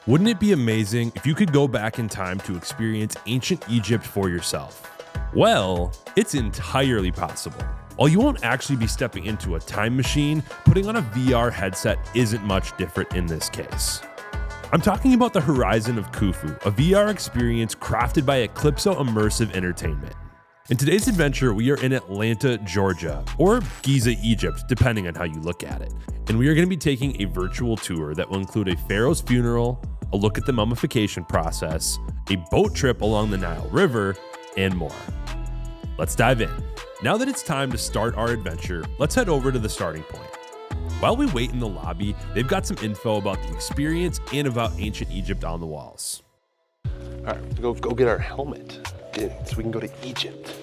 Wouldn't it be amazing if you could go back in time to experience ancient Egypt for yourself? Well, it's entirely possible. While you won't actually be stepping into a time machine, putting on a VR headset isn't much different in this case. I'm talking about the Horizon of Khufu, a VR experience crafted by Eclipso Immersive Entertainment. In today's adventure, we are in Atlanta, Georgia, or Giza, Egypt, depending on how you look at it. And we are going to be taking a virtual tour that will include a pharaoh's funeral, a look at the mummification process, a boat trip along the Nile River, and more. Let's dive in. Now that it's time to start our adventure, let's head over to the starting point. While we wait in the lobby, they've got some info about the experience and about ancient Egypt on the walls. All right, go get our helmet so we can go to Egypt.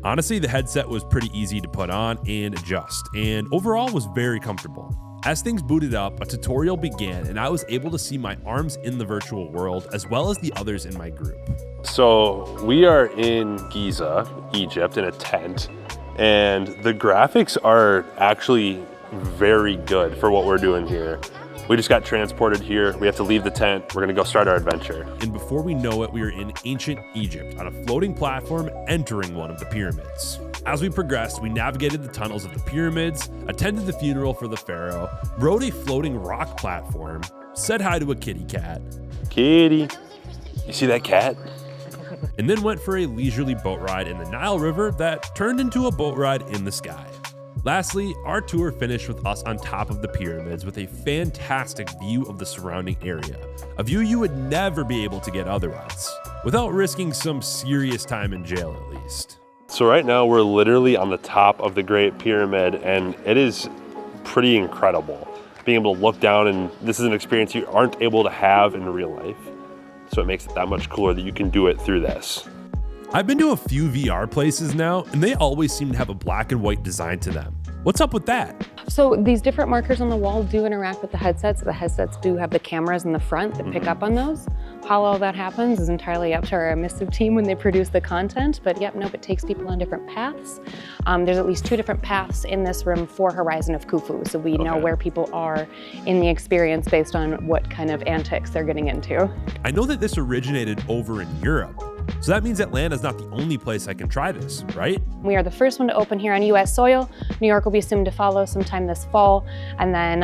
Honestly, the headset was pretty easy to put on and adjust, and overall was very comfortable. As things booted up, a tutorial began and I was able to see my arms in the virtual world as well as the others in my group. So we are in Giza, Egypt, in a tent, and the graphics are actually very good for what we're doing here. We just got transported here. We have to leave the tent. We're gonna go start our adventure. And before we know it, we are in ancient Egypt on a floating platform entering one of the pyramids. As we progressed, we navigated the tunnels of the pyramids, attended the funeral for the pharaoh, rode a floating rock platform, said hi to a kitty cat. Kitty, you see that cat? And then went for a leisurely boat ride in the Nile River that turned into a boat ride in the sky. Lastly, our tour finished with us on top of the pyramids with a fantastic view of the surrounding area, a view you would never be able to get otherwise, without risking some serious time in jail at least. So right now we're literally on the top of the Great Pyramid, and it is pretty incredible being able to look down, and this is an experience you aren't able to have in real life. So it makes it that much cooler that you can do it through this. I've been to a few VR places now, and they always seem to have a black and white design to them. What's up with that? So these different markers on the wall do interact with the headsets. The headsets do have the cameras in the front that pick up on those. How all that happens is entirely up to our immersive team when they produce the content, but yep, nope, it takes people on different paths. There's at least 2 different paths in this room for Horizon of Khufu, so we know where people are in the experience based on what kind of antics they're getting into. I know that this originated over in Europe, so that means Atlanta's not the only place I can try this, right? We are the first one to open here on US soil. New York will be soon to follow sometime this fall. And then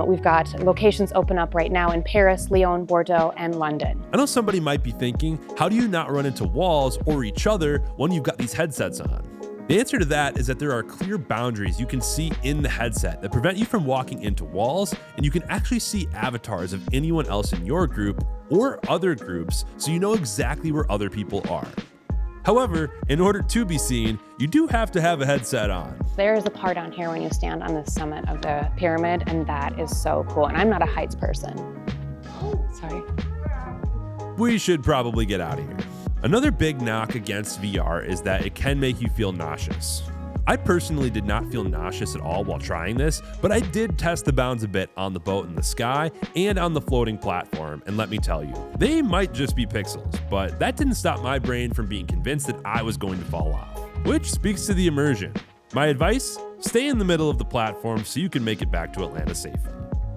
we've got locations open up right now in Paris, Lyon, Bordeaux, and London. I know somebody might be thinking, how do you not run into walls or each other when you've got these headsets on? The answer to that is that there are clear boundaries you can see in the headset that prevent you from walking into walls, and you can actually see avatars of anyone else in your group or other groups, so you know exactly where other people are. However, in order to be seen, you do have to have a headset on. There is a part on here when you stand on the summit of the pyramid, and that is so cool. And I'm not a heights person. Sorry. We should probably get out of here. Another big knock against VR is that it can make you feel nauseous. I personally did not feel nauseous at all while trying this, but I did test the bounds a bit on the boat in the sky and on the floating platform, and let me tell you, they might just be pixels, but that didn't stop my brain from being convinced that I was going to fall off, which speaks to the immersion. My advice? Stay in the middle of the platform so you can make it back to Atlanta safely.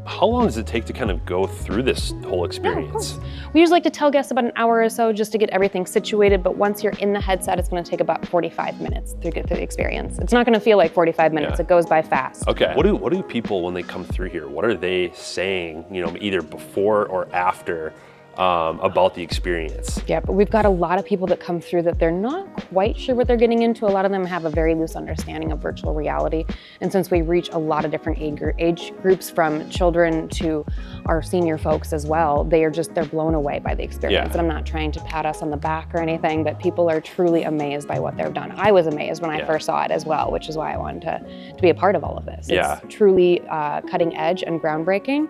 How long does it take to kind of go through this whole experience? We usually like to tell guests about an hour or so just to get everything situated, but once you're in the headset, it's going to take about 45 minutes to get through the experience. It's not going to feel like 45 minutes. It goes by fast. Okay. What do people, when they come through here, what are they saying, you know, either before or after about the experience? Yeah, but we've got a lot of people that come through that they're not quite sure what they're getting into. A lot of them have a very loose understanding of virtual reality. And since we reach a lot of different age groups, from children to our senior folks as well, they're blown away by the experience. And I'm not trying to pat us on the back or anything, but people are truly amazed by what they've done. I was amazed when I first saw it as well, which is why I wanted to be a part of all of this. It's truly cutting edge and groundbreaking,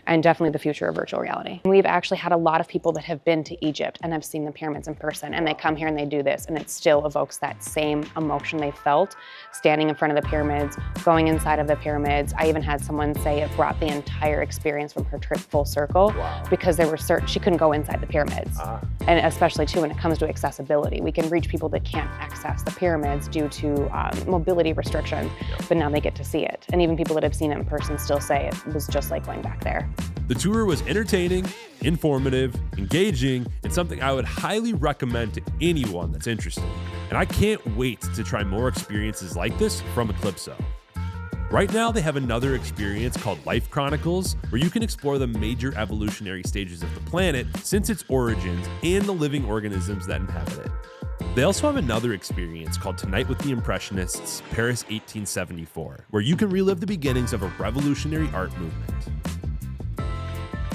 and definitely the future of virtual reality. We've actually had a lot of people that have been to Egypt and have seen the pyramids in person, and they come here and they do this, and it still evokes that same emotion they felt standing in front of the pyramids, going inside of the pyramids. I even had someone say it brought the entire experience from her trip full circle, because there were certain, she couldn't go inside the pyramids. And especially too when it comes to accessibility. We can reach people that can't access the pyramids due to mobility restrictions, but now they get to see it. And even people that have seen it in person still say it was just like going back there. The tour was entertaining, informative, engaging, and something I would highly recommend to anyone that's interested. And I can't wait to try more experiences like this from Eclipso. Right now, they have another experience called Life Chronicles, where you can explore the major evolutionary stages of the planet since its origins and the living organisms that inhabit it. They also have another experience called Tonight with the Impressionists, Paris 1874, where you can relive the beginnings of a revolutionary art movement.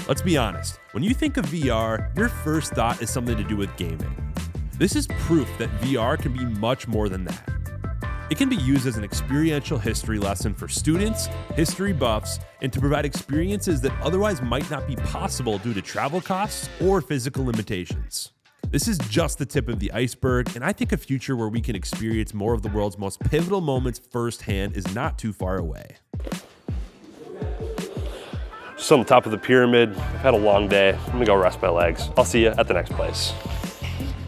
Let's be honest, when you think of VR, your first thought is something to do with gaming. This is proof that VR can be much more than that. It can be used as an experiential history lesson for students, history buffs, and to provide experiences that otherwise might not be possible due to travel costs or physical limitations. This is just the tip of the iceberg, and I think a future where we can experience more of the world's most pivotal moments firsthand is not too far away. Just on the top of the pyramid. I've had a long day. I'm gonna go rest my legs. I'll see you at the next place.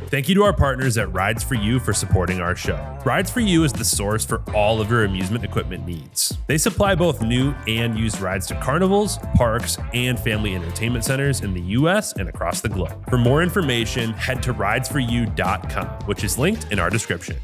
Thank you to our partners at Rides for You for supporting our show. Rides for You is the source for all of your amusement equipment needs. They supply both new and used rides to carnivals, parks, and family entertainment centers in the US and across the globe. For more information, head to ridesforyou.com, which is linked in our description.